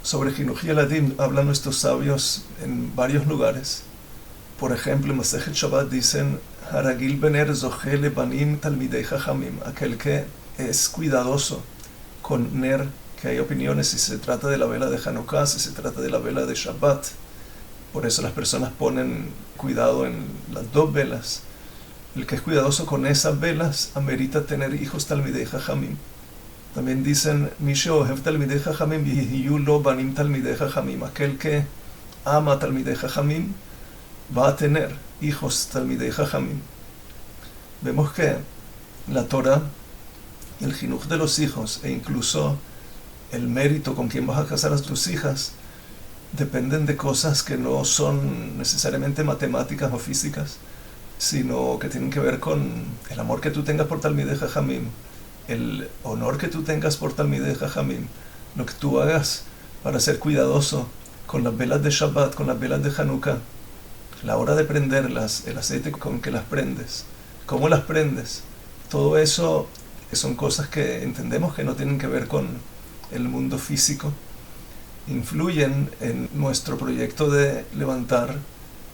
Sobre Jinuj Yeladim hablan nuestros sabios en varios lugares. Por ejemplo, en Masejet Shabbat dicen Haragil bener zoche lebanim talmidei chachamim, aquel que es cuidadoso con ner, que hay opiniones si se trata de la vela de Hanukkah, si se trata de la vela de Shabbat. Por eso las personas ponen cuidado en las dos velas. El que es cuidadoso con esas velas amerita tener hijos talmidei chachamim. También dicen Mishe ohev talmidei chachamim yihiyu lo banim talmidei chachamim, aquel que ama talmidei chachamim va a tener hijos talmidei chachamim. Vemos que la Torah, el jinuj de los hijos e incluso el mérito con quien vas a casar a tus hijas dependen de cosas que no son necesariamente matemáticas o físicas, sino que tienen que ver con el amor que tú tengas por talmidei chachamim, el honor que tú tengas por talmidei chachamim, lo que tú hagas para ser cuidadoso con las velas de Shabbat, con las velas de Hanukkah, la hora de prenderlas, el aceite con que las prendes, cómo las prendes. Todo eso son cosas que entendemos que no tienen que ver con el mundo físico, influyen en nuestro proyecto de levantar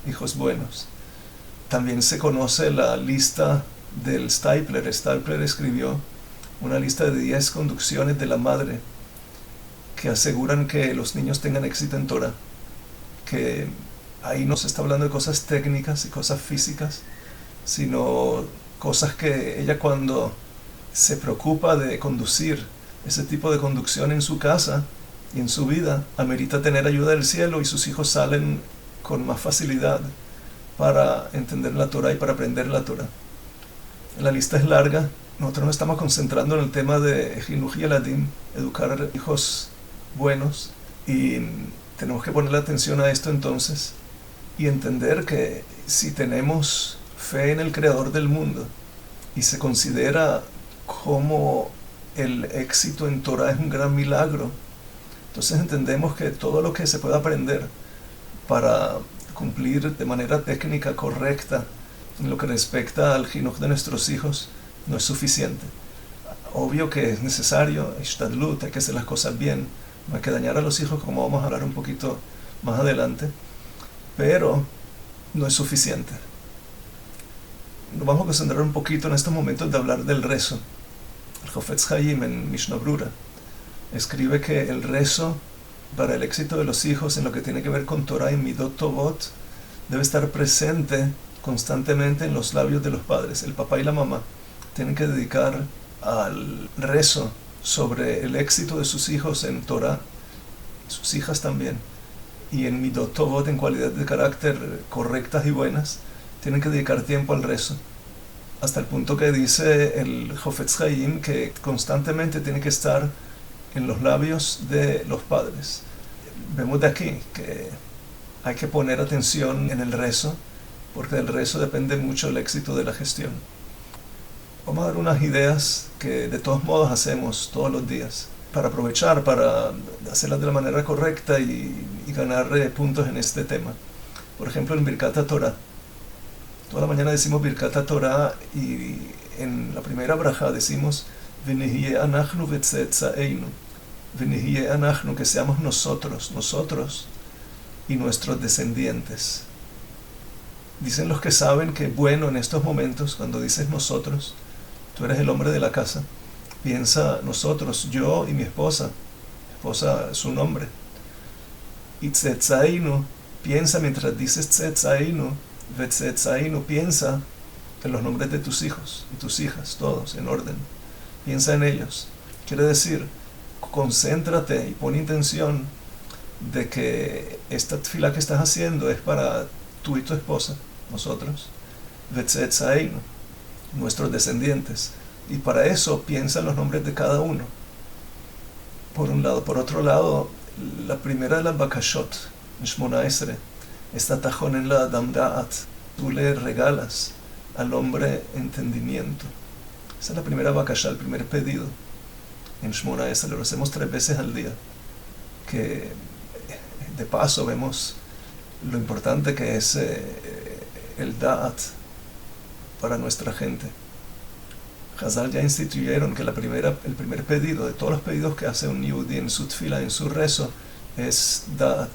hijos buenos. También se conoce la lista del Stapler. Stapler escribió una lista de 10 conducciones de la madre que aseguran que los niños tengan éxito en Torah, que ahí no se está hablando de cosas técnicas y cosas físicas, sino cosas que ella, cuando se preocupa de conducir ese tipo de conducción en su casa y en su vida, amerita tener ayuda del cielo, y sus hijos salen con más facilidad para entender la Torah y para aprender la Torah. La lista es larga. Nosotros nos estamos concentrando en el tema de Jinuj Yeladim, educar hijos buenos, y tenemos que ponerle atención a esto entonces y entender que si tenemos fe en el Creador del mundo y se considera como el éxito en Torah es un gran milagro, entonces entendemos que todo lo que se pueda aprender para cumplir de manera técnica correcta en lo que respecta al jinuj de nuestros hijos no es suficiente. Obvio que es necesario, ishtadlut, hay que hacer las cosas bien, no hay que dañar a los hijos, como vamos a hablar un poquito más adelante, pero no es suficiente. Nos vamos a concentrar un poquito en estos momentos de hablar del rezo. El Jofetz Haim en Mishnah Brura escribe que el rezo para el éxito de los hijos en lo que tiene que ver con Torah y Midot Tovot debe estar presente constantemente en los labios de los padres. El papá y la mamá tienen que dedicar al rezo sobre el éxito de sus hijos en Torah, sus hijas también, y en Midot Tovot, en cualidades de carácter correctas y buenas, tienen que dedicar tiempo al rezo, hasta el punto que dice el Jofetz Haim que constantemente tiene que estar en los labios de los padres. Vemos de aquí que hay que poner atención en el rezo, porque del rezo depende mucho el éxito de la gestión. Vamos a dar unas ideas que de todos modos hacemos todos los días para aprovechar, para hacerlas de la manera correcta y ganar puntos en este tema. Por ejemplo, en Birkat HaTorah. Toda la mañana decimos Birkat HaTorah, y en la primera braja decimos V'nihye anachnu v'tzetzaeinu. V'nihye anachnu, que seamos nosotros y nuestros descendientes. Dicen los que saben que, bueno, en estos momentos, cuando dices nosotros, tú eres el hombre de la casa. Piensa nosotros, yo y mi esposa. Mi esposa es un hombre. Y tzetzaeinu, piensa mientras dices tzetzaeinu, v'tzetzaeinu, piensa en los nombres de tus hijos y tus hijas, todos en orden. Piensa en ellos. Quiere decir, concéntrate y pon intención de que esta tefilá que estás haciendo es para tú y tu esposa, nosotros, v'tzetzaeinu, nuestros descendientes, y para eso piensa en los nombres de cada uno. Por un lado. Por otro lado, la primera de las bakashot, Shmona Esre, está tajón en la Adam Da'at. Tú le regalas al hombre entendimiento. Esa es la primera bakashá, el primer pedido en Shmona Esre. Lo hacemos 3 veces al día, que de paso vemos lo importante que es el Da'at para nuestra gente. Chazal ya instituyeron que el primer pedido de todos los pedidos que hace un Yehudi en su tefila, en su rezo, es Da'at.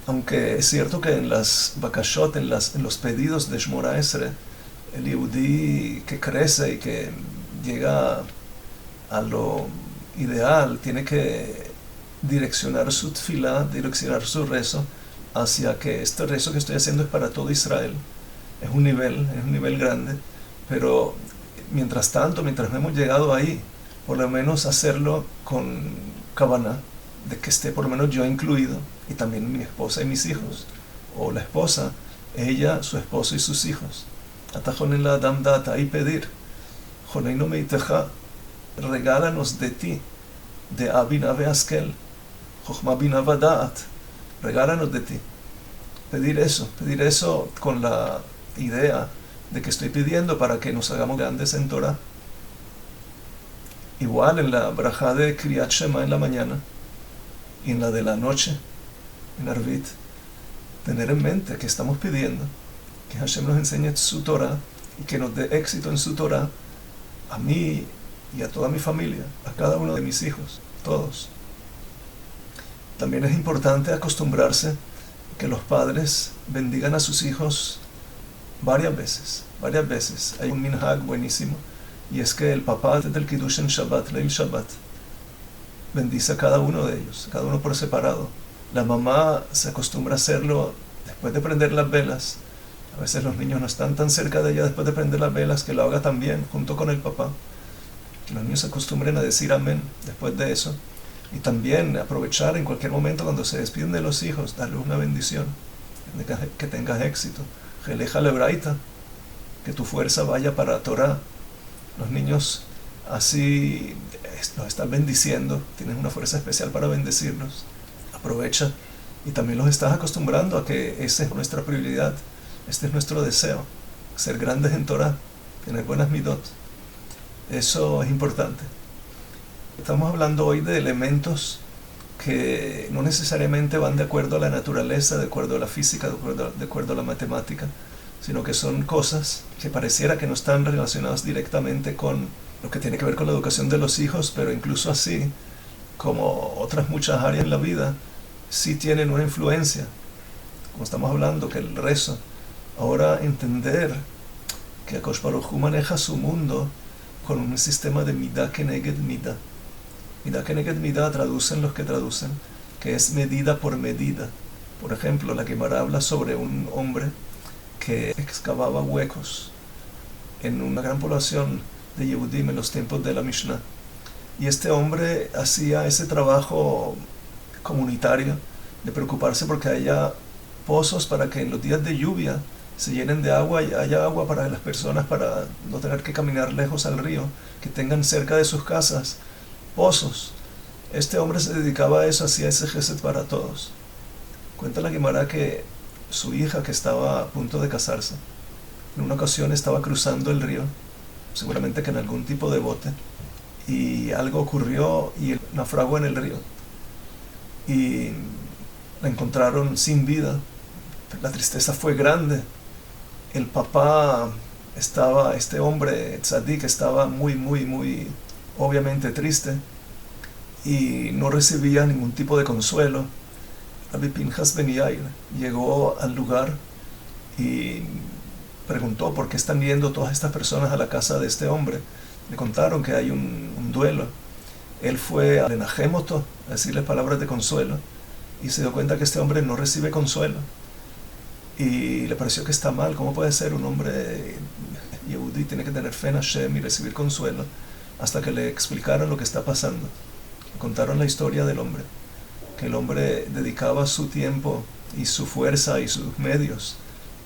Aunque es cierto que en las bakashot, en los pedidos de Shmona Esre, el Yehudí que crece y que llega a lo ideal tiene que direccionar su tefilá, direccionar su rezo hacia que este rezo que estoy haciendo es para todo Israel. Es un nivel grande, pero mientras tanto, mientras no hemos llegado ahí, por lo menos hacerlo con Kavaná, de que esté por lo menos yo incluido, y también mi esposa y mis hijos, o la esposa, ella, su esposo y sus hijos. Atajon en la Adam Data, y pedir, Joneino Meiteja, regálanos de ti, de Abin Ave Askel, Jochma Bin Da'at, regálanos de ti. Pedir eso con la idea de que estoy pidiendo para que nos hagamos grandes en Torah. Igual en la brajá de Kriyat Shema en la mañana y en la de la noche, en Arvit, tener en mente que estamos pidiendo que Hashem nos enseñe su Torah y que nos dé éxito en su Torah a mí y a toda mi familia, a cada uno de mis hijos, todos. También es importante acostumbrarse que los padres bendigan a sus hijos varias veces. Hay un minhag buenísimo, y es que el papá del Kiddush en Shabbat, Leil Shabbat, bendice a cada uno de ellos, cada uno por separado. La mamá se acostumbra a hacerlo después de prender las velas. A veces los niños no están tan cerca de ella después de prender las velas, que lo haga también junto con el papá. Que los niños se acostumbren a decir amén después de eso. Y también aprovechar en cualquier momento cuando se despiden de los hijos, darles una bendición, que tengas éxito. Jeleja lebraita, que tu fuerza vaya para Torah. Los niños así los estás bendiciendo, tienes una fuerza especial para bendecirlos. Aprovecha y también los estás acostumbrando a que esa es nuestra prioridad, este es nuestro deseo, ser grandes en Torah, tener buenas midot. Eso es importante. Estamos hablando hoy de elementos que no necesariamente van de acuerdo a la naturaleza, de acuerdo a la física, de acuerdo a la matemática, sino que son cosas que pareciera que no están relacionadas directamente con lo que tiene que ver con la educación de los hijos, pero incluso así, como otras muchas áreas en la vida, sí tienen una influencia. Como estamos hablando, que el rezo. Ahora entender que Akadosh Baruj Hu maneja su mundo con un sistema de midah keneged midah. Midah keneged midah traducen los que traducen, que es medida por medida. Por ejemplo, la Gemara habla sobre un hombre que excavaba huecos en una gran población de Yehudim en los tiempos de la Mishnah. Y este hombre hacía ese trabajo comunitario de preocuparse porque haya pozos para que en los días de lluvia se llenen de agua y haya agua para las personas, para no tener que caminar lejos al río, que tengan cerca de sus casas pozos. Este hombre se dedicaba a eso, hacía ese gesed para todos. Cuenta la Gemara que su hija, que estaba a punto de casarse, en una ocasión estaba cruzando el río, seguramente que en algún tipo de bote, y algo ocurrió y él naufragó en el río y la encontraron sin vida. La tristeza fue grande. El papá estaba, este hombre tzadik, estaba muy obviamente triste y no recibía ningún tipo de consuelo. Rabbi Pinchas Ben Yair llegó al lugar y preguntó por qué están yendo todas estas personas a la casa de este hombre. Le contaron que hay un duelo. Él fue a Lenajemoto a decirle palabras de consuelo y se dio cuenta que este hombre no recibe consuelo. Y le pareció que está mal. ¿Cómo puede ser un hombre Yehudí? Tiene que tener fe en Hashem y recibir consuelo. Hasta que le explicaron lo que está pasando. Le contaron la historia del hombre. Que el hombre dedicaba su tiempo y su fuerza y sus medios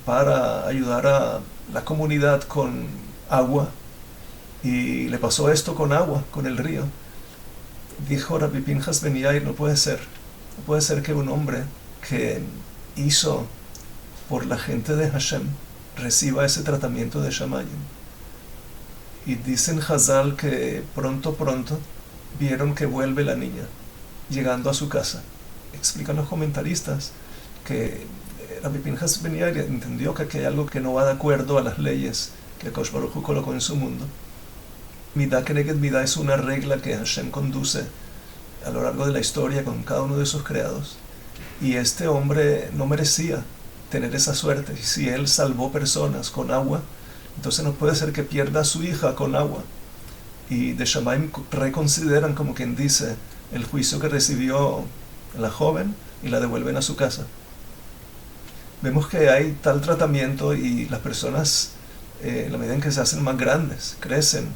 para ayudar a la comunidad con agua. Y le pasó esto con agua, con el río. Dijo Rabbi Pinchas Ben Yair, no puede ser que un hombre que hizo por la gente de Hashem reciba ese tratamiento de Shamayim. Y dicen Hazal que pronto vieron que vuelve la niña llegando a su casa. Explican los comentaristas que Rabbi Pinchas Ben Yair entendió que aquí hay algo que no va de acuerdo a las leyes que Akadosh Baruj Hu colocó en su mundo. Midah keneged midah es una regla que Hashem conduce a lo largo de la historia con cada uno de sus creados. Y este hombre no merecía tener esa suerte. Y si él salvó personas con agua, entonces no puede ser que pierda a su hija con agua. Y de Shamayim reconsideran, como quien dice, el juicio que recibió la joven y la devuelven a su casa. Vemos que hay tal tratamiento y las personas, en la medida en que se hacen más grandes, crecen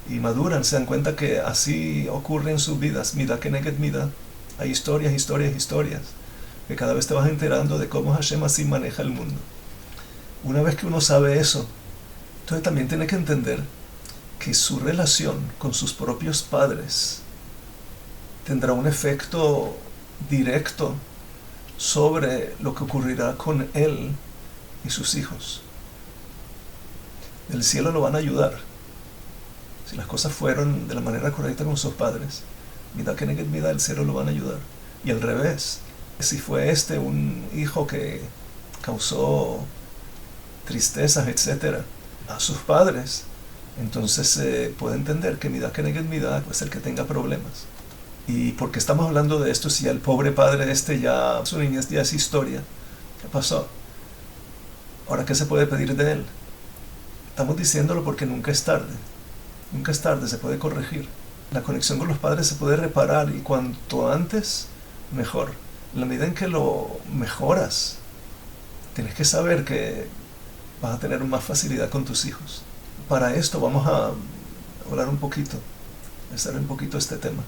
y maduran, se dan cuenta que así ocurre en sus vidas. Midah keneged midah. Hay historias, historias, historias, que cada vez te vas enterando de cómo Hashem así maneja el mundo. Una vez que uno sabe eso, entonces también tiene que entender que su relación con sus propios padres tendrá un efecto directo sobre lo que ocurrirá con él y sus hijos. Del cielo lo van a ayudar. Si las cosas fueron de la manera correcta con sus padres, midah keneged midah, el cielo lo van a ayudar. Y al revés, si fue un hijo que causó tristezas, etc., a sus padres, entonces se puede entender que midah keneged midah puede ser que tenga problemas. ¿Y por qué estamos hablando de esto si ya el pobre padre ya, su niñez ya es historia? ¿Qué pasó? Ahora, ¿qué se puede pedir de él? Estamos diciéndolo porque nunca es tarde. Nunca es tarde, se puede corregir. La conexión con los padres se puede reparar y cuanto antes, mejor. En la medida en que lo mejoras, tienes que saber que vas a tener más facilidad con tus hijos. Para esto vamos a hablar un poquito, estar un poquito este tema.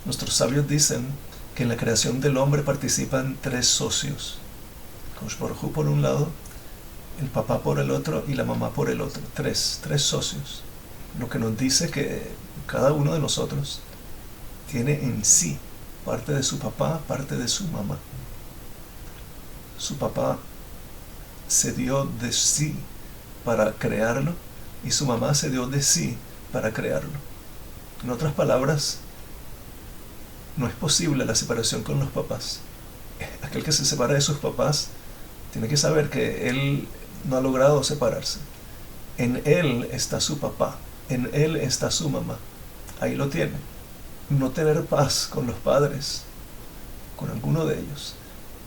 Nuestros sabios dicen que en la creación del hombre participan 3 socios. Kosh Baruj Hu por un lado, el papá por el otro y la mamá por el otro. 3 socios. Lo que nos dice que cada uno de nosotros tiene en sí parte de su papá, parte de su mamá. Su papá se dio de sí para crearlo y su mamá se dio de sí para crearlo. En otras palabras, no es posible la separación con los papás. Aquel que se separa de sus papás tiene que saber que él no ha logrado separarse. En él está su papá, en él está su mamá. Ahí lo tiene. No tener paz con los padres, con alguno de ellos,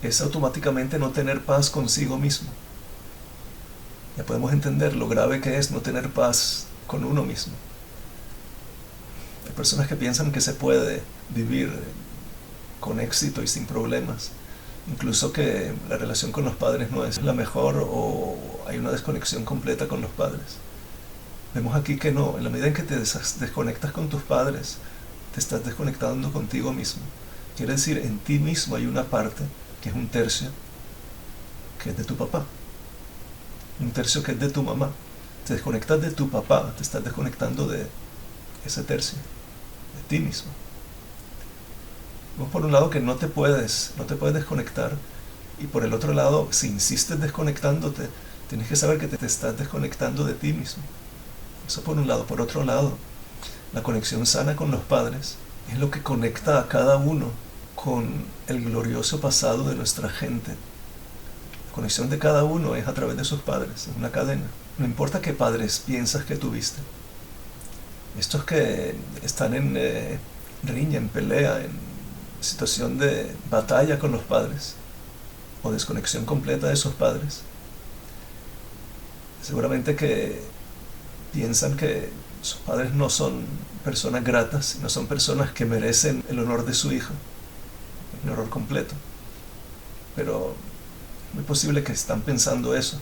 es automáticamente no tener paz consigo mismo. Ya podemos entender lo grave que es no tener paz con uno mismo. Hay personas que piensan que se puede vivir con éxito y sin problemas, incluso que la relación con los padres no es la mejor o hay una desconexión completa con los padres. Vemos aquí que no, en la medida en que te desconectas con tus padres, te estás desconectando contigo mismo. Quiere decir, en ti mismo hay una parte, que es un tercio, que es de tu papá. Un tercio que es de tu mamá. Te desconectas de tu papá, te estás desconectando de ese tercio, de ti mismo. Vemos por un lado que no te puedes desconectar, y por el otro lado, si insistes desconectándote, tienes que saber que te estás desconectando de ti mismo. Eso por un lado. Por otro lado, la conexión sana con los padres es lo que conecta a cada uno con el glorioso pasado de nuestra gente. La conexión de cada uno es a través de sus padres, es una cadena. No importa qué padres piensas que tuviste. Estos que están en riña, en pelea, en situación de batalla con los padres, o desconexión completa de sus padres, seguramente que piensan que sus padres no son personas gratas, no son personas que merecen el honor de su hijo, el honor completo. Pero es muy posible que están pensando eso.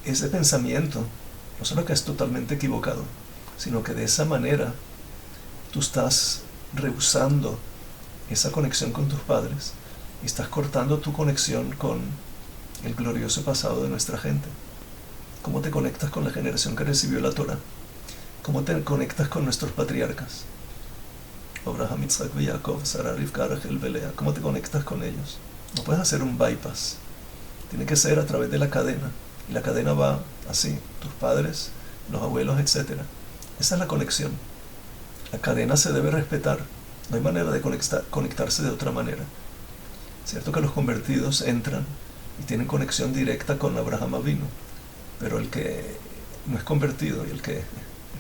Ese pensamiento no solo que es totalmente equivocado, sino que de esa manera tú estás rehusando esa conexión con tus padres y estás cortando tu conexión con el glorioso pasado de nuestra gente. ¿Cómo te conectas con la generación que recibió la Torah? ¿Cómo te conectas con nuestros patriarcas? Abraham, Isaac, Jacob, Sara, Rivka, Rachel, Lea. ¿Cómo te conectas con ellos? No puedes hacer un bypass. Tiene que ser a través de la cadena. Y la cadena va así, tus padres, los abuelos, etc. Esa es la conexión. La cadena se debe respetar. No hay manera de conectarse de otra manera. Es cierto que los convertidos entran y tienen conexión directa con Abraham Avinu, pero el que no es convertido y el que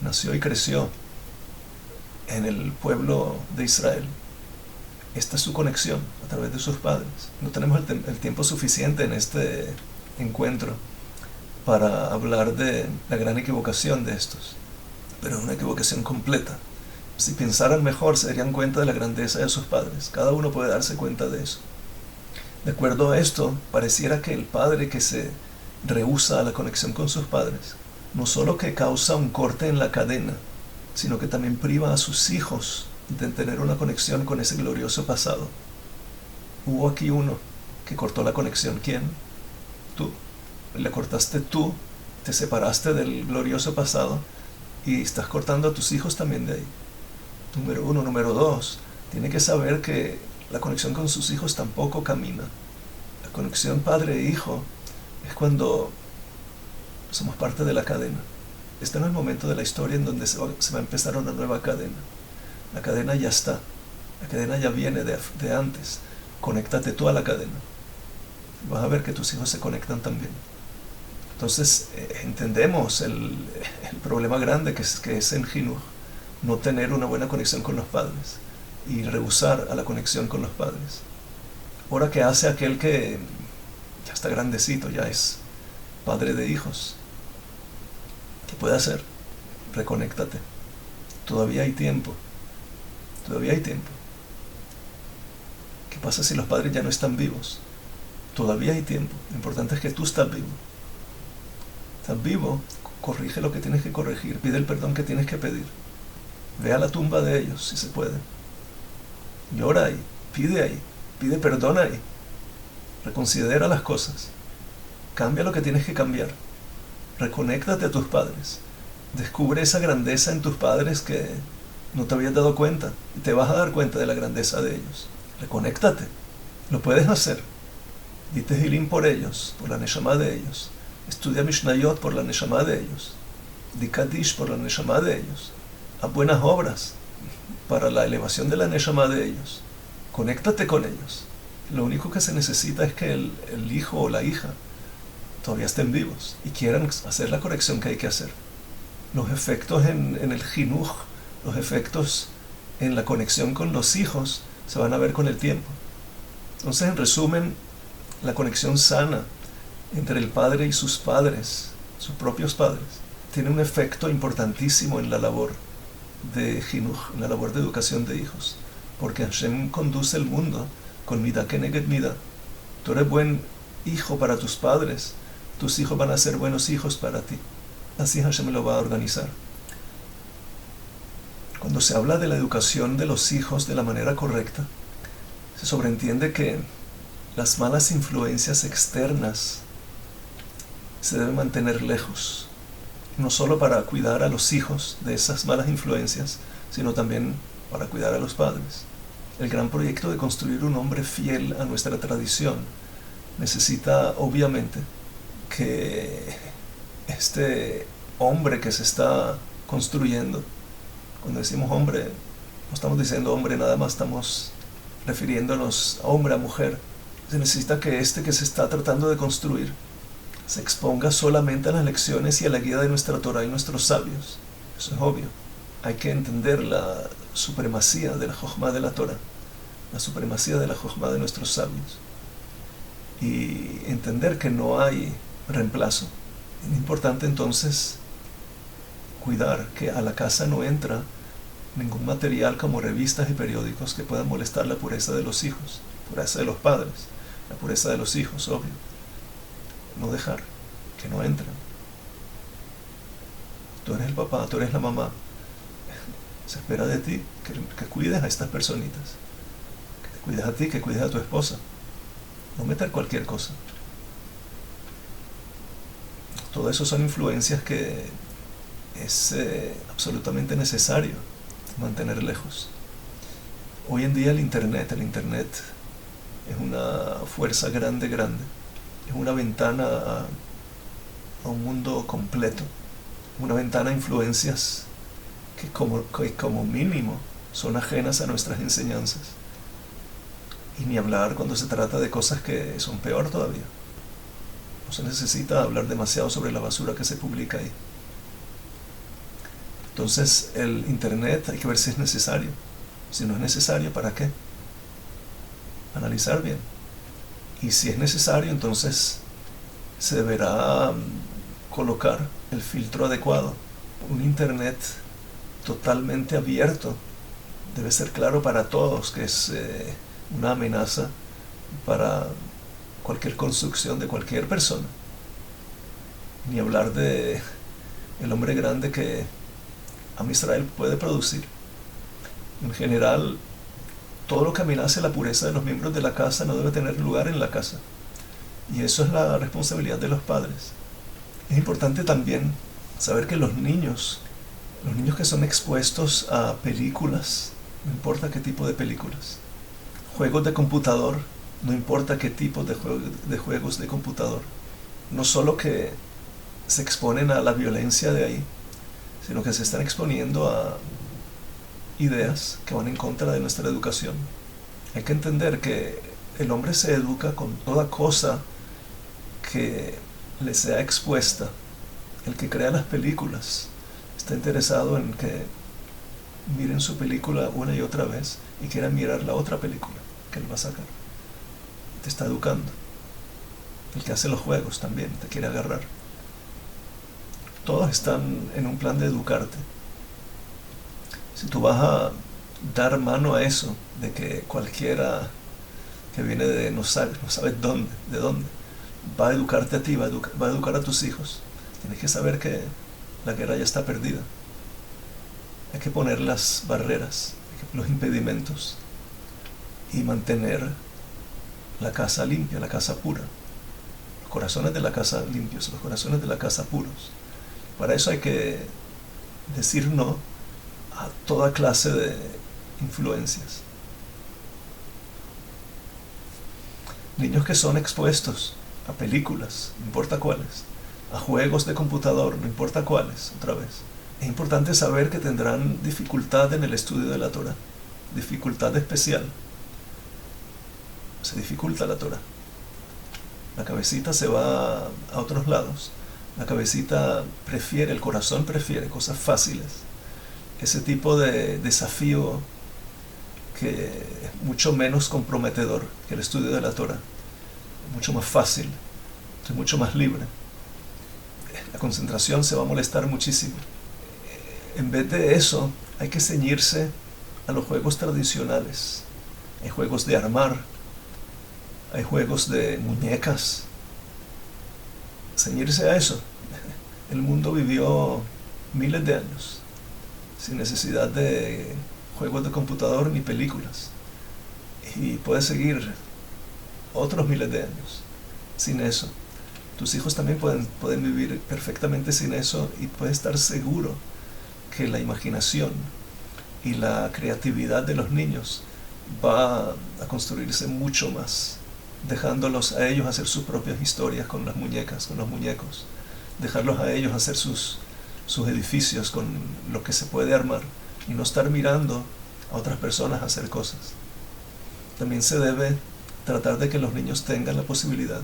nació y creció en el pueblo de Israel. Esta es su conexión a través de sus padres. No tenemos el tiempo suficiente en este encuentro para hablar de la gran equivocación de estos, pero es una equivocación completa. Si pensaran mejor, se darían cuenta de la grandeza de sus padres. Cada uno puede darse cuenta de eso. De acuerdo a esto, pareciera que el padre que se rehúsa a la conexión con sus padres, no solo que causa un corte en la cadena, sino que también priva a sus hijos de tener una conexión con ese glorioso pasado. Hubo aquí uno que cortó la conexión. ¿Quién? Tú. Le cortaste tú, te separaste del glorioso pasado y estás cortando a tus hijos también de ahí. Número uno. Número dos, tiene que saber que la conexión con sus hijos tampoco camina. La conexión padre-hijo es cuando somos parte de la cadena. Este no es el momento de la historia en donde se va a empezar una nueva cadena. La cadena ya está. La cadena ya viene de antes. Conéctate tú a la cadena. Vas a ver que tus hijos se conectan también. Entonces entendemos el problema grande que es en Jinuj, no tener una buena conexión con los padres y rehusar a la conexión con los padres. Ahora, ¿qué hace aquel que ya está grandecito, ya es padre de hijos? ¿Qué puede hacer? Reconéctate. Todavía hay tiempo. Todavía hay tiempo. ¿Qué pasa si los padres ya no están vivos? Todavía hay tiempo. Lo importante es que tú estás vivo. Estás vivo, corrige lo que tienes que corregir, pide el perdón que tienes que pedir. Ve a la tumba de ellos, si se puede. Llora ahí, pide perdón ahí. Reconsidera las cosas. Cambia lo que tienes que cambiar. Reconéctate a tus padres. Descubre esa grandeza en tus padres que no te habías dado cuenta. Y te vas a dar cuenta de la grandeza de ellos. Reconéctate. Lo puedes hacer. Di Tehilim por ellos, por la Neshama de ellos. Estudia Mishnayot por la Neshama de ellos. Di Kadish por la Neshama de ellos. Haz buenas obras para la elevación de la Neshama de ellos. Conéctate con ellos. Lo único que se necesita es que el hijo o la hija todavía estén vivos y quieran hacer la corrección que hay que hacer. Los efectos en el jinuj, los efectos en la conexión con los hijos se van a ver con el tiempo. Entonces, en resumen, la conexión sana entre el padre y sus padres, sus propios padres, tiene un efecto importantísimo en la labor de jinuj, en la labor de educación de hijos, porque Hashem conduce el mundo con midah keneged midah. Tú eres buen hijo para tus padres, tus hijos van a ser buenos hijos para ti. Así Hashem lo va a organizar. Cuando se habla de la educación de los hijos de la manera correcta, se sobreentiende que las malas influencias externas se deben mantener lejos, no solo para cuidar a los hijos de esas malas influencias, sino también para cuidar a los padres. El gran proyecto de construir un hombre fiel a nuestra tradición necesita, obviamente, que este hombre que se está construyendo, cuando decimos hombre, no estamos diciendo hombre nada más, estamos refiriéndonos a hombre, a mujer. Se necesita que este que se está tratando de construir se exponga solamente a las lecciones y a la guía de nuestra Torah y nuestros sabios. Eso es obvio. Hay que entender la supremacía de la Jochma de la Torah, la supremacía de la Jochma de nuestros sabios, y entender que no hay reemplazo. Es importante entonces cuidar que a la casa no entra ningún material como revistas y periódicos que puedan molestar la pureza de los hijos, la pureza de los padres, la pureza de los hijos, obvio. No dejar que no entren. Tú eres el papá, tú eres la mamá. Se espera de ti que cuides a estas personitas, que te cuides a ti, que cuides a tu esposa. No meter cualquier cosa. Todo eso son influencias que es absolutamente necesario mantener lejos. Hoy en día el internet es una fuerza grande, es una ventana a un mundo completo, una ventana a influencias que como mínimo son ajenas a nuestras enseñanzas, y ni hablar cuando se trata de cosas que son peor todavía. No se necesita hablar demasiado sobre la basura que se publica ahí. Entonces el internet hay que ver si es necesario. Si no es necesario, ¿para qué? Analizar bien. Y si es necesario, entonces se deberá colocar el filtro adecuado. Un internet totalmente abierto debe ser claro para todos que es una amenaza para cualquier construcción de cualquier persona. Ni hablar de el hombre grande que Am Israel puede producir. En general, todo lo que amenace la pureza de los miembros de la casa no debe tener lugar en la casa. Y eso es la responsabilidad de los padres. Es importante también saber que los niños que son expuestos a películas, no importa qué tipo de películas, juegos de computador, no importa qué tipo de juegos de computador, no solo que se exponen a la violencia de ahí, sino que se están exponiendo a ideas que van en contra de nuestra educación. Hay que entender que el hombre se educa con toda cosa que le sea expuesta. El que crea las películas está interesado en que miren su película una y otra vez y quieran mirar la otra película que él va a sacar. Te está educando. El que hace los juegos también te quiere agarrar. Todos están en un plan de educarte. Si tú vas a dar mano a eso, de que cualquiera que viene de no sabes dónde, de dónde, va a educarte a ti, va a educar a tus hijos, tienes que saber que la guerra ya está perdida. Hay que poner las barreras, los impedimentos y mantener la casa limpia, la casa pura. Los corazones de la casa limpios, los corazones de la casa puros. Para eso hay que decir no a toda clase de influencias. Niños que son expuestos a películas, no importa cuáles, a juegos de computador, no importa cuáles, otra vez. Es importante saber que tendrán dificultad en el estudio de la Torah, dificultad especial. Se dificulta la Torah. La cabecita se va a otros lados. La cabecita prefiere, el corazón prefiere cosas fáciles. Ese tipo de desafío que es mucho menos comprometedor que el estudio de la Torah. Mucho más fácil, es mucho más libre. La concentración se va a molestar muchísimo. En vez de eso, hay que ceñirse a los juegos tradicionales. Hay juegos de armar, hay juegos de muñecas. Ceñirse a eso. El mundo vivió miles de años sin necesidad de juegos de computador ni películas. Y puede seguir otros miles de años sin eso. Tus hijos también pueden vivir perfectamente sin eso y puedes estar seguro que la imaginación y la creatividad de los niños va a construirse mucho más, dejándolos a ellos hacer sus propias historias con las muñecas, con los muñecos, dejarlos a ellos hacer sus edificios con lo que se puede armar y no estar mirando a otras personas hacer cosas. También se debe tratar de que los niños tengan la posibilidad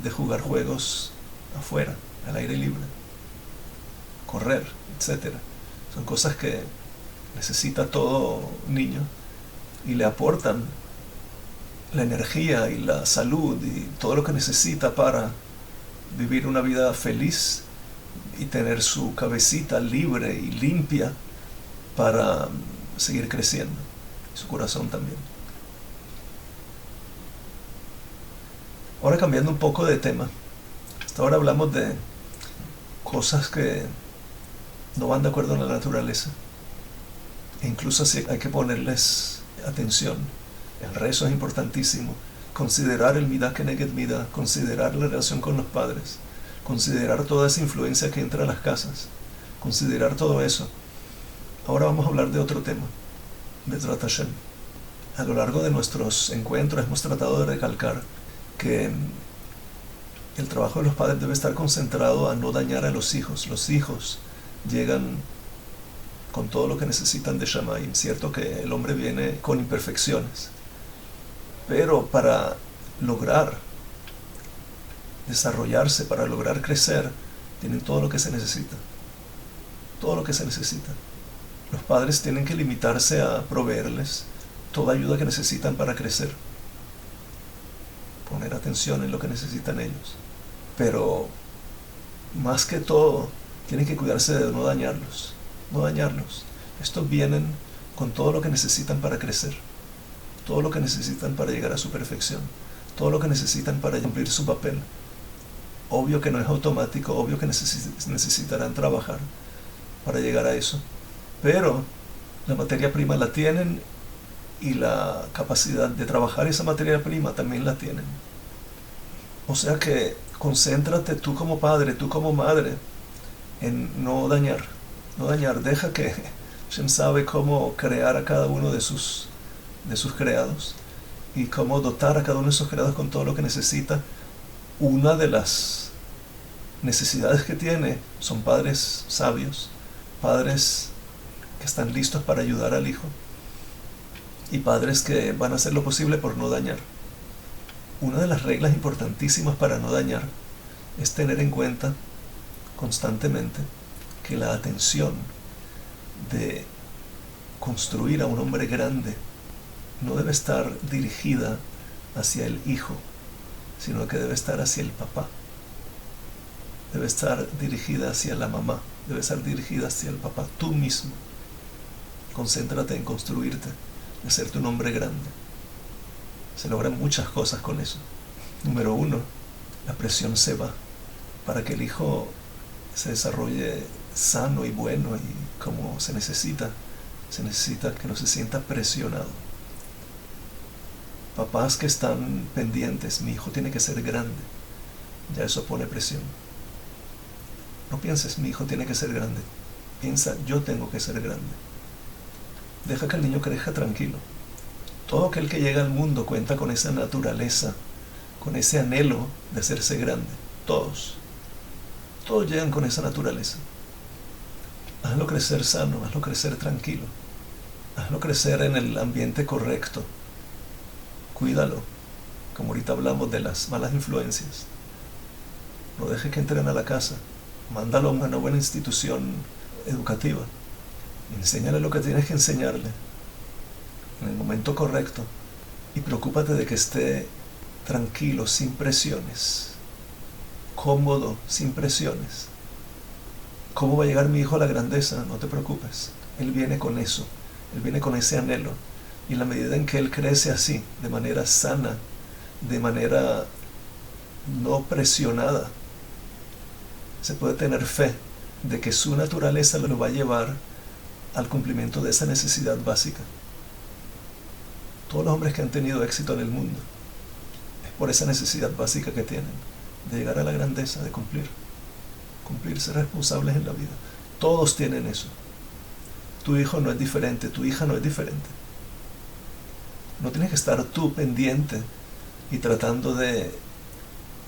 de jugar juegos afuera, al aire libre, correr, etcétera. Son cosas que necesita todo niño y le aportan la energía y la salud y todo lo que necesita para vivir una vida feliz y tener su cabecita libre y limpia para seguir creciendo, y su corazón también. Ahora cambiando un poco de tema, hasta ahora hablamos de cosas que no van de acuerdo a la naturaleza, e incluso así hay que ponerles atención. El rezo es importantísimo, considerar el midah keneged midah, considerar la relación con los padres, considerar toda esa influencia que entra a las casas, considerar todo eso. Ahora vamos a hablar de otro tema, Bezrat Hashem. A lo largo de nuestros encuentros hemos tratado de recalcar que el trabajo de los padres debe estar concentrado a no dañar a los hijos. Los hijos llegan con todo lo que necesitan de Shamayim. Cierto que el hombre viene con imperfecciones, pero para lograr desarrollarse, para lograr crecer, tienen todo lo que se necesita. todo lo que se necesita. Los padres tienen que limitarse a proveerles toda ayuda que necesitan para crecer, poner atención en lo que necesitan ellos, pero más que todo tienen que cuidarse de no dañarlos, no dañarlos. Estos vienen con todo lo que necesitan para crecer, todo lo que necesitan para llegar a su perfección, todo lo que necesitan para cumplir su papel. Obvio que no es automático, obvio que necesitarán trabajar para llegar a eso, pero la materia prima la tienen y la capacidad de trabajar esa materia prima también la tienen. O sea que concéntrate tú como padre, tú como madre, en no dañar, deja que Hashem sabe cómo crear a cada uno de sus creados y cómo dotar a cada uno de sus creados con todo lo que necesita. Una de las necesidades que tiene son padres sabios, padres que están listos para ayudar al hijo y padres que van a hacer lo posible por no dañar. Una de las reglas importantísimas para no dañar es tener en cuenta constantemente que la atención de construir a un hombre grande no debe estar dirigida hacia el hijo, sino que debe estar hacia el papá. Debe estar dirigida hacia la mamá, debe estar dirigida hacia el papá, tú mismo. Concéntrate en construirte, en hacerte un hombre grande. Se logran muchas cosas con eso. Número 1, la presión se va. Para que el hijo se desarrolle sano y bueno y como se necesita que no se sienta presionado. Papás que están pendientes, mi hijo tiene que ser grande, ya eso pone presión. No pienses, mi hijo tiene que ser grande. Piensa, yo tengo que ser grande. Deja que el niño crezca tranquilo. Todo aquel que llega al mundo cuenta con esa naturaleza, con ese anhelo de hacerse grande. Todos llegan con esa naturaleza. Hazlo crecer sano, hazlo crecer tranquilo, hazlo crecer en el ambiente correcto. Cuídalo, como ahorita hablamos de las malas influencias. No deje que entren a la casa, mándalo a una buena institución educativa. Enséñale lo que tienes que enseñarle en el momento correcto y preocúpate de que esté tranquilo, sin presiones, cómodo, sin presiones. ¿Cómo va a llegar mi hijo a la grandeza? No te preocupes, él viene con eso, él viene con ese anhelo, y en la medida en que él crece así, de manera sana, de manera no presionada, se puede tener fe de que su naturaleza lo va a llevar al cumplimiento de esa necesidad básica. Todos los hombres que han tenido éxito en el mundo es por esa necesidad básica que tienen, de llegar a la grandeza, de ser responsables en la vida. Todos tienen eso. Tu hijo no es diferente, tu hija no es diferente. No tienes que estar tú pendiente y tratando de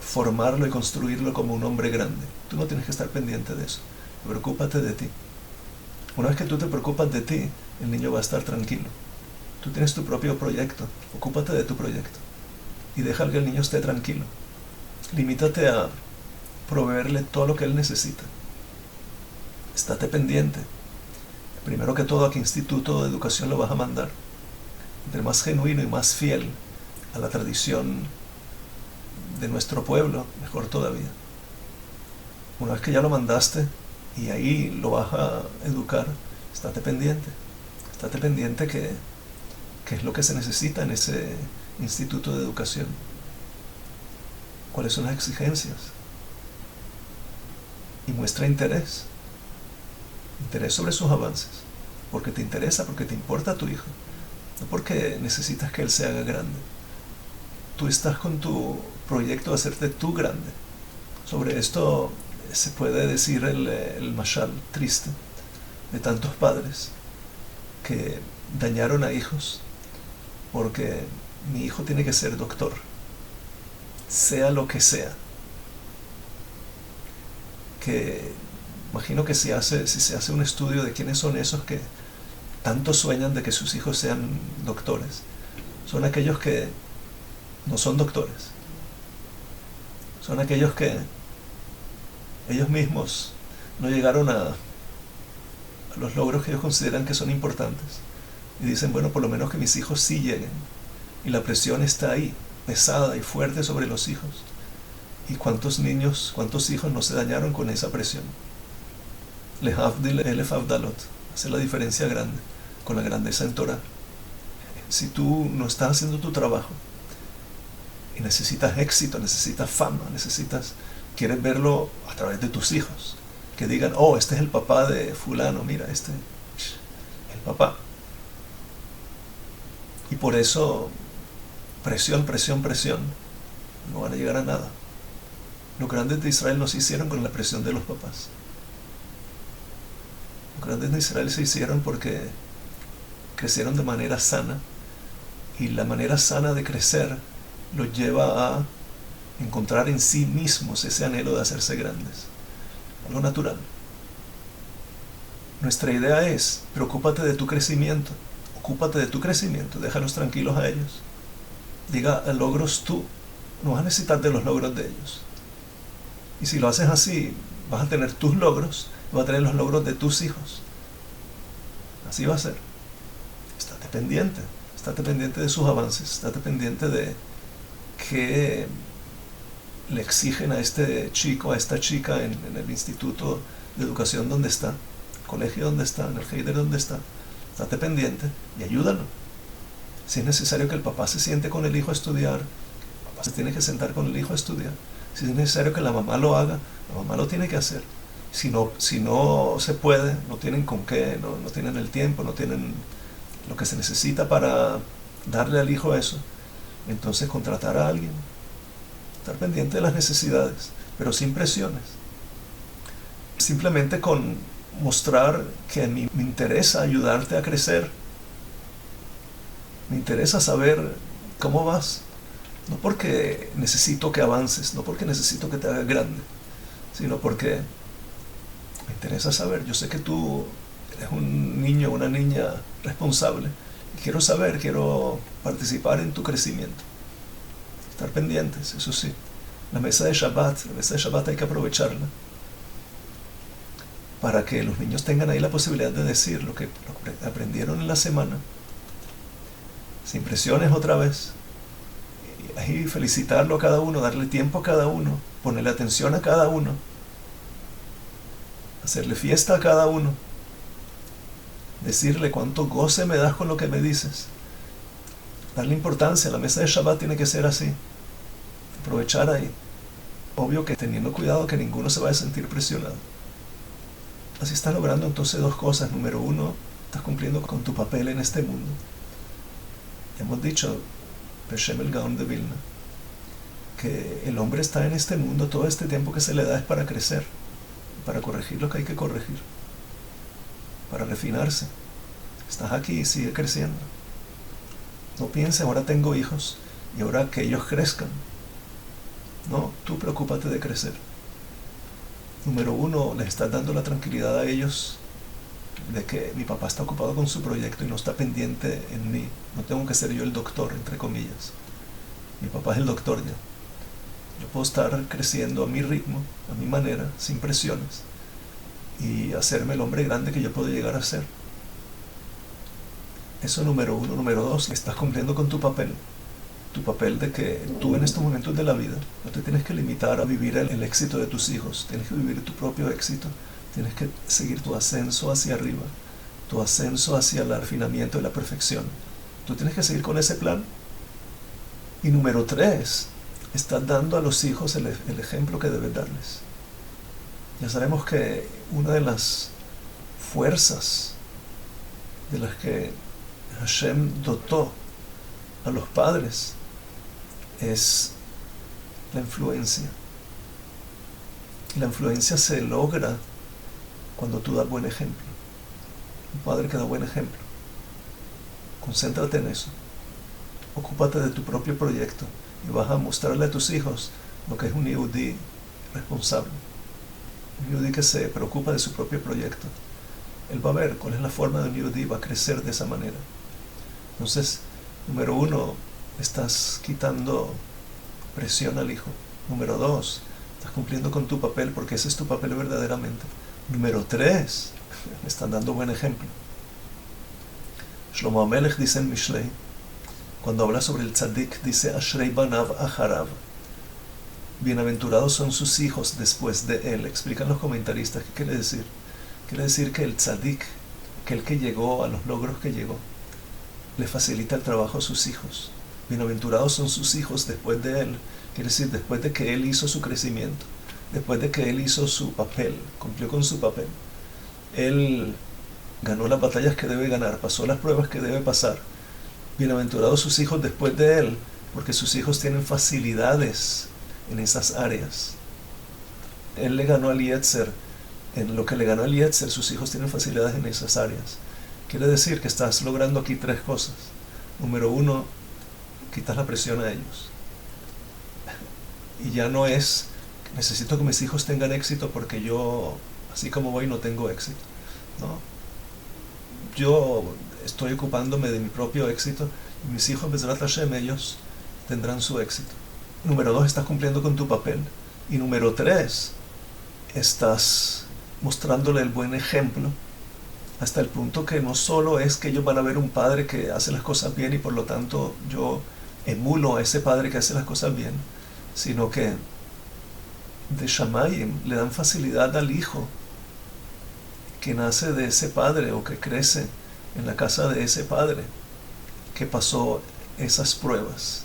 formarlo y construirlo como un hombre grande. Tú no tienes que estar pendiente de eso. Preocúpate de ti. Una vez que tú te preocupas de ti, el niño va a estar tranquilo. Tú tienes tu propio proyecto, ocúpate de tu proyecto y deja que el niño esté tranquilo. Limítate a proveerle todo lo que él necesita. Estate pendiente. Primero que todo, ¿a qué instituto de educación lo vas a mandar? Entre más genuino y más fiel a la tradición de nuestro pueblo, mejor todavía. Una vez que ya lo mandaste y ahí lo vas a educar, estate pendiente que es lo que se necesita en ese instituto de educación. ¿Cuáles son las exigencias? Y muestra interés sobre sus avances, porque te interesa, porque te importa a tu hijo, no porque necesitas que él se haga grande. Tú estás con tu proyecto de hacerte tú grande. Sobre esto se puede decir el mashal triste de tantos padres que dañaron a hijos porque mi hijo tiene que ser doctor, sea lo que sea. Que imagino que si se hace un estudio de quiénes son esos que tanto sueñan de que sus hijos sean doctores, son aquellos que no son doctores, son aquellos que ellos mismos no llegaron a los logros que ellos consideran que son importantes. Y dicen, bueno, por lo menos que mis hijos sí lleguen. Y la presión está ahí, pesada y fuerte sobre los hijos. ¿Y cuántos niños, cuántos hijos no se dañaron con esa presión? Lehavdil elef avdalot. Hace la diferencia grande con la grandeza en Torah. Si tú no estás haciendo tu trabajo y necesitas éxito, necesitas fama, quieres verlo a través de tus hijos, que digan, oh, este es el papá de fulano, mira, este es el papá. Y por eso, presión, no van a llegar a nada. Los grandes de Israel no se hicieron con la presión de los papás. Los grandes de Israel se hicieron porque crecieron de manera sana, y la manera sana de crecer los lleva a encontrar en sí mismos ese anhelo de hacerse grandes. Algo natural. Nuestra idea es, preocúpate de tu crecimiento, ocúpate de tu crecimiento, déjalos tranquilos a ellos. Diga, logros tú, no vas a necesitar de los logros de ellos. Y si lo haces así, vas a tener tus logros, vas a tener los logros de tus hijos. Así va a ser. Estate pendiente de sus avances, estate pendiente de qué le exigen a este chico, a esta chica en el instituto de educación donde está, el colegio donde está, en el Heider donde está. Estate pendiente y ayúdalo. Si es necesario que el papá se siente con el hijo a estudiar, el papá se tiene que sentar con el hijo a estudiar. Si es necesario que la mamá lo haga, la mamá lo tiene que hacer. Si no se puede, no tienen con qué, no tienen el tiempo, no tienen lo que se necesita para darle al hijo eso, entonces contratar a alguien, estar pendiente de las necesidades, pero sin presiones. Simplemente con mostrar que a mí me interesa ayudarte a crecer, me interesa saber cómo vas, no porque necesito que avances, no porque necesito que te hagas grande, sino porque me interesa saber. Yo sé que tú eres un niño o una niña responsable y quiero participar en tu crecimiento, estar pendientes. Eso sí, la mesa de Shabbat hay que aprovecharla para que los niños tengan ahí la posibilidad de decir lo que aprendieron en la semana, sin presiones otra vez, y ahí felicitarlo a cada uno, darle tiempo a cada uno, ponerle atención a cada uno, hacerle fiesta a cada uno, decirle cuánto goce me das con lo que me dices, darle importancia. La mesa de Shabbat tiene que ser así, aprovechar ahí, obvio que teniendo cuidado que ninguno se vaya a sentir presionado. Así estás logrando entonces dos cosas. Número uno, estás cumpliendo con tu papel en este mundo. Hemos dicho, Beshem el Gaon de Vilna, que el hombre está en este mundo, todo este tiempo que se le da es para crecer, para corregir lo que hay que corregir, para refinarse. Estás aquí y sigue creciendo. No pienses, ahora tengo hijos y ahora que ellos crezcan. No, tú preocúpate de crecer. Número uno, les estás dando la tranquilidad a ellos de que mi papá está ocupado con su proyecto y no está pendiente en mí. No tengo que ser yo el doctor, entre comillas. Mi papá es el doctor ya. Yo puedo estar creciendo a mi ritmo, a mi manera, sin presiones, y hacerme el hombre grande que yo puedo llegar a ser. Eso número uno. Número dos, estás cumpliendo con tu papel de que tú en estos momentos de la vida no te tienes que limitar a vivir el éxito de tus hijos, tienes que vivir tu propio éxito, tienes que seguir tu ascenso hacia arriba, tu ascenso hacia el refinamiento y la perfección. Tú tienes que seguir con ese plan. Y número tres, estás dando a los hijos el ejemplo que debes darles. Ya sabemos que una de las fuerzas de las que Hashem dotó a los padres es la influencia. Y la influencia se logra cuando tú das buen ejemplo. Un padre que da buen ejemplo. Concéntrate en eso. Ocúpate de tu propio proyecto y vas a mostrarle a tus hijos lo que es un yehudí responsable. Un yehudí que se preocupa de su propio proyecto. Él va a ver cuál es la forma de un yehudí, va a crecer de esa manera. Entonces, número uno, estás quitando presión al hijo. Número dos, estás cumpliendo con tu papel porque ese es tu papel verdaderamente. Número tres, me están dando buen ejemplo. Shlomo HaMelech dice en Mishlei, cuando habla sobre el tzadik, dice Ashrei banav acharav. Bienaventurados son sus hijos después de él. Explican los comentaristas qué quiere decir. Quiere decir que el tzadik, aquel que llegó a los logros que llegó, le facilita el trabajo a sus hijos. Bienaventurados son sus hijos después de él. Quiere decir, después de que él hizo su crecimiento, después de que él hizo su papel, cumplió con su papel. Él ganó las batallas que debe ganar, pasó las pruebas que debe pasar. Bienaventurados sus hijos después de él, porque sus hijos tienen facilidades en esas áreas. Él le ganó al Yetzer. En lo que le ganó al Yetzer, sus hijos tienen facilidades en esas áreas. Quiere decir que estás logrando aquí tres cosas. Número uno, quitas la presión a ellos. Y ya no es, necesito que mis hijos tengan éxito porque yo, así como voy, no tengo éxito. ¿No? Yo estoy ocupándome de mi propio éxito y mis hijos, Bezrat Hashem, ellos tendrán su éxito. Número dos, estás cumpliendo con tu papel. Y número tres, estás mostrándole el buen ejemplo hasta el punto que no solo es que ellos van a ver un padre que hace las cosas bien y por lo tanto yo emulo a ese padre que hace las cosas bien, sino que de Shamayim le dan facilidad al hijo que nace de ese padre o que crece en la casa de ese padre que pasó esas pruebas.